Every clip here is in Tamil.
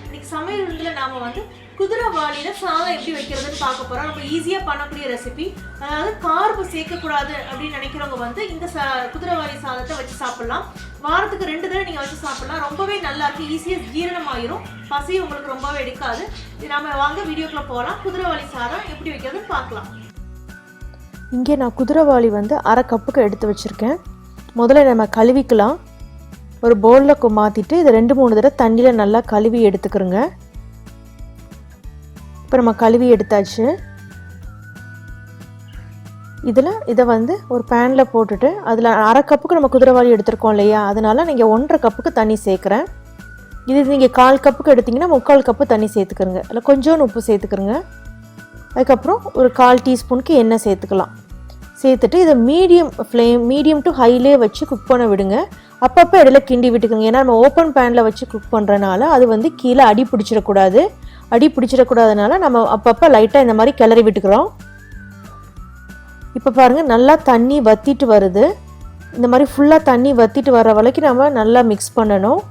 இன்னைக்கு சமையல் விருந்தில் நாம வந்து குதிரைவாலியில சாதம் எப்படி வைக்கிறதுன்னு பார்க்க போறோம். ரொம்ப ஈஸியா பண்ணக்கூடிய ரெசிபி. அதாவது கார்பு சேர்க்கக்கூடாது அப்படின்னு நினைக்கிறவங்க வந்து இந்த குதிரைவாலி சாதத்தை வச்சு சாப்பிடலாம். வாரத்துக்கு 2 தடவை நீங்க வச்சு சாப்பிடலாம். ரொம்பவே நல்லா இருக்கு. ஈஸியா ஜீரணமாயிரும். பசி உங்களுக்கு ரொம்பவே எடுக்காது. நாம வாங்க வீடியோக்குள்ள போகலாம். குதிரைவாலி சாதம் எப்படி வைக்கிறதுன்னு பார்க்கலாம். இங்கே நான் குதிரைவாலி வந்து 1/2 கப்புக்கு எடுத்து வச்சுருக்கேன். முதல்ல நம்ம கழுவிக்கலாம். ஒரு பவுலில் மாற்றிட்டு இதை 2-3 தடவை தண்ணியில் நல்லா கழுவி எடுத்துக்கிறோங்க. இப்போ நம்ம கழுவி எடுத்தாச்சு. இதை வந்து ஒரு பேனில் போட்டுட்டு அதில் 1/2 கப்புக்கு நம்ம குதிரைவாலி எடுத்துருக்கோம் இல்லையா, அதனால் நீங்கள் 1.5 கப்புக்கு தண்ணி சேர்க்குறேன். இது நீங்கள் 1/4 கப்புக்கு எடுத்திங்கன்னா 3/4 கப்பு தண்ணி சேர்த்துக்கிறங்க. அதில் கொஞ்சோண்டு உப்பு சேர்த்துக்கிறங்க. அதுக்கப்புறம் ஒரு 1/4 டீஸ்பூனுக்கு எண்ணெய் சேர்த்துக்கலாம். சேர்த்துட்டு இதை மீடியம் டு ஹைலே வச்சு குக் பண்ண விடுங்க. அப்பப்போ இடையில கிண்டி விட்டுக்குங்க. ஏன்னா நம்ம ஓப்பன் பேனில் வச்சு குக் பண்ணுறனால அது வந்து கீழே அடி பிடிச்சிடக்கூடாதுனால நம்ம அப்பப்போ லைட்டாக இந்த மாதிரி கிளறி விட்டுக்கிறோம். இப்போ பாருங்கள், நல்லா தண்ணி வற்றிட்டு வருது. இந்த மாதிரி ஃபுல்லாக தண்ணி வற்றிட்டு வர வரைக்கும் நம்ம நல்லா மிக்ஸ் பண்ணணும்.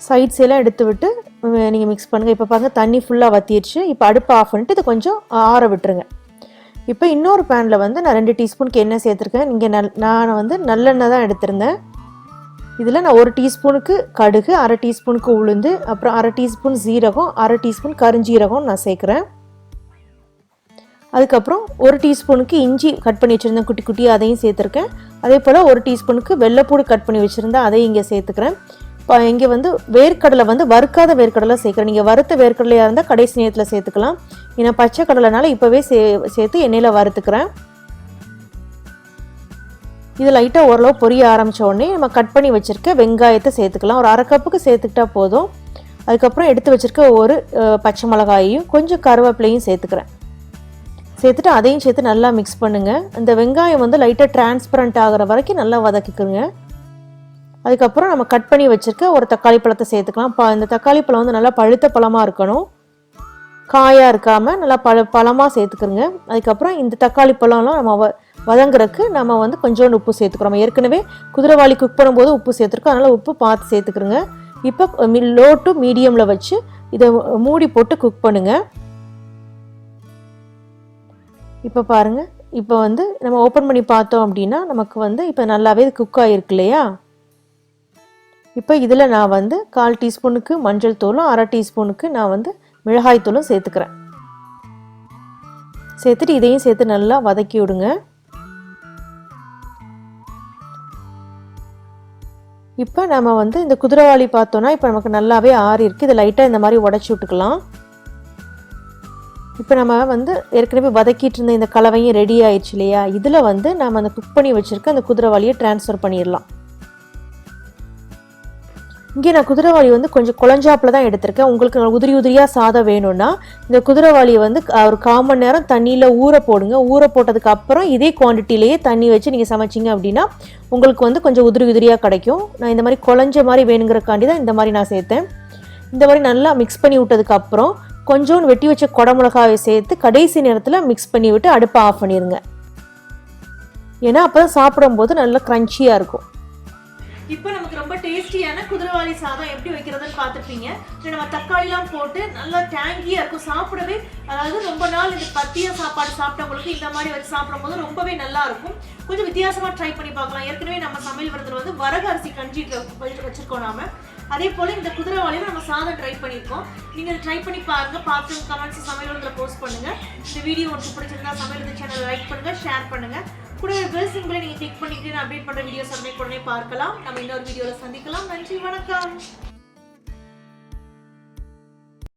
சைட்ஸ் எல்லாம் எடுத்து விட்டு நீங்கள் மிக்ஸ் பண்ணுங்கள். இப்போ பாருங்கள், தண்ணி ஃபுல்லாக வற்றிடுச்சு. இப்போ அடுப்பை ஆஃப் பண்ணிட்டு இதை கொஞ்சம் ஆற விட்டுருங்க. இப்போ இன்னொரு பேனில் வந்து நான் 2 டீஸ்பூனுக்கு எண்ணெய் சேர்த்துருக்கேன். இங்கே நான் வந்து நல்லெண்ணெய் தான் எடுத்திருந்தேன். இதில் நான் 1 டீஸ்பூனுக்கு கடுகு, 1/2 டீஸ்பூனுக்கு உளுந்து, அப்புறம் 1/2 டீஸ்பூன் ஜீரகம், 1/2 டீஸ்பூன் கருஞ்சீரகம் நான் சேர்க்குறேன். அதுக்கப்புறம் 1 டீஸ்பூனுக்கு இஞ்சி கட் பண்ணி வச்சுருந்தேன் குட்டி குட்டியாக, அதையும் சேர்த்துருக்கேன். அதே போல் 1 டீஸ்பூனுக்கு வெள்ளைப்பூடு கட் பண்ணி வச்சுருந்தேன், அதையும் இங்கே சேர்த்துக்கிறேன். இப்போ இங்கே வந்து வேர்க்கடலை வந்து வறுக்காத வேர்க்கடலை சேர்க்குறேன். நீங்கள் வறுத்த வேர்க்கடலையாக இருந்தால் கடைசி நேரத்தில் சேர்த்துக்கலாம். ஏன்னா பச்சை கடலைனால இப்போவே சேர்த்து எண்ணெயில் வறுத்துக்கிறேன். இது லைட்டாக ஓரளவு பொரிய ஆரம்பித்த உடனே நம்ம கட் பண்ணி வச்சுருக்க வெங்காயத்தை சேர்த்துக்கலாம். ஒரு 1/2 கப்புக்கு சேர்த்துக்கிட்டா போதும். அதுக்கப்புறம் எடுத்து வச்சுருக்க ஒரு பச்சை மிளகாயையும் கொஞ்சம் கருவேப்பிலையும் சேர்த்துக்கிறேன். சேர்த்துட்டு அதையும் சேர்த்து நல்லா மிக்ஸ் பண்ணுங்கள். அந்த வெங்காயம் வந்து லைட்டாக டிரான்ஸ்பரண்ட் ஆகிற வரைக்கும் நல்லா வதக்கிக்குங்க. அதுக்கப்புறம் நம்ம கட் பண்ணி வச்சுருக்க ஒரு தக்காளி பழத்தை சேர்த்துக்கலாம். இந்த தக்காளி பழம் வந்து நல்லா பழுத்த பழமாக இருக்கணும், காயாக இருக்காமல் நல்லா பழமாக சேர்த்துக்கிறோங்க. அதுக்கப்புறம் இந்த தக்காளி பழம்லாம் நம்ம வதங்குறதுக்கு நம்ம வந்து கொஞ்சோண்டு உப்பு சேர்த்துக்கிறோம். ஏற்கனவே குதிரைவாலி குக் பண்ணும்போது உப்பு சேர்த்துருக்கோம், அதனால் உப்பு பார்த்து சேர்த்துக்கிறோங்க. இப்போ லோ டு மீடியமில் வச்சு இதை மூடி போட்டு குக் பண்ணுங்கள். இப்போ பாருங்கள், இப்போ வந்து நம்ம ஓப்பன் பண்ணி பார்த்தோம் அப்படின்னா நமக்கு வந்து இப்போ நல்லாவே குக் ஆகிருக்கு இல்லையா. இப்போ இதில் நான் வந்து 1/4 டீஸ்பூனுக்கு மஞ்சள் தூளும் 1/2 டீஸ்பூனுக்கு நான் வந்து மிளகாய் தூளும் சேர்த்துக்கிறேன். சேர்த்துட்டு இதையும் சேர்த்து நல்லா வதக்கி விடுங்க. இப்போ நம்ம வந்து இந்த குதிரைவாலி பார்த்தோன்னா இப்போ நமக்கு நல்லாவே ஆறி இருக்குது. இதை லைட்டாக இந்த மாதிரி உடச்சி விட்டுக்கலாம். இப்போ நம்ம வந்து ஏற்கனவே வதக்கிட்டு இருந்த இந்த கலவையும் ரெடி ஆயிடுச்சு இல்லையா. இதில் வந்து நம்ம அந்த குக் பண்ணி வச்சுருக்க அந்த குதிரைவாலியை ட்ரான்ஸ்ஃபர் பண்ணிடலாம். இங்கே நான் குதிரைவாலி வந்து கொஞ்சம் குழஞ்சாப்பில் தான் எடுத்திருக்கேன். உங்களுக்கு உதிரியாக சாதம் வேணும்னா இந்த குதிரைவாலியை வந்து ஒரு 1/4 மணி நேரம் தண்ணியில் ஊற போடுங்க. ஊற போட்டதுக்கு அப்புறம் இதே குவான்டிட்டிலேயே தண்ணி வச்சு நீங்கள் சமைச்சிங்க அப்படின்னா உங்களுக்கு வந்து கொஞ்சம் உதிரியாக கிடைக்கும். நான் இந்த மாதிரி குழஞ்ச மாதிரி வேணுங்கிறக்காண்டி தான் இந்த மாதிரி நான் சேர்த்தேன். இந்த மாதிரி நல்லா மிக்ஸ் பண்ணி விட்டதுக்கப்புறம் கொஞ்சோண்டு வெட்டி வச்ச குடமிளகாயை சேர்த்து கடைசி நேரத்தில் மிக்ஸ் பண்ணி விட்டு அடுப்பை ஆஃப் பண்ணிடுங்க. ஏன்னா அப்போ தான் சாப்பிடும்போது நல்லா க்ரன்ச்சியாக இருக்கும். இப்போ நமக்கு ரொம்ப டேஸ்டியான குதிரைவாலி சாதம் எப்படி வைக்கிறதுன்னு பார்த்துருப்பீங்க. நம்ம தக்காளிலாம் போட்டு நல்லா டேங்கியாக இருக்கும் சாப்பிடவே. அதாவது ரொம்ப நாள் இந்த பத்திய சாப்பாடு சாப்பிட்டவங்களுக்கு இந்த மாதிரி வச்சு சாப்பிடும்போது ரொம்பவே நல்லா இருக்கும். கொஞ்சம் வித்தியாசமாக ட்ரை பண்ணி பார்க்கலாம். ஏற்கனவே நம்ம சமையல் விருந்தில் வந்து வரகு அரிசி கஞ்சி வச்சுருக்கோம் நாம. அதே போல் இந்த குதிரைவாலியும் நம்ம சாதம் ட்ரை பண்ணியிருக்கோம். நீங்கள் ட்ரை பண்ணி பாருங்கள். பார்த்து கமெண்ட்ஸ் சமையல் விருந்தில் போஸ்ட் பண்ணுங்கள். இந்த வீடியோ உங்களுக்கு பிடிச்சிருந்தா சமையல் விருந்து சேனலை லைக் பண்ணுங்கள், ஷேர் பண்ணுங்கள். கூட பெல் சிம்பிளை நீங்கள் கிளிக் பண்ணிக்கிட்டு நான் அப்டேட் பண்ணுற வீடியோஸ் உடனே பார்க்கலாம். நம்ம இன்னொரு வீடியோவில் சந்திக்கலாம். நன்றி, வணக்கம்.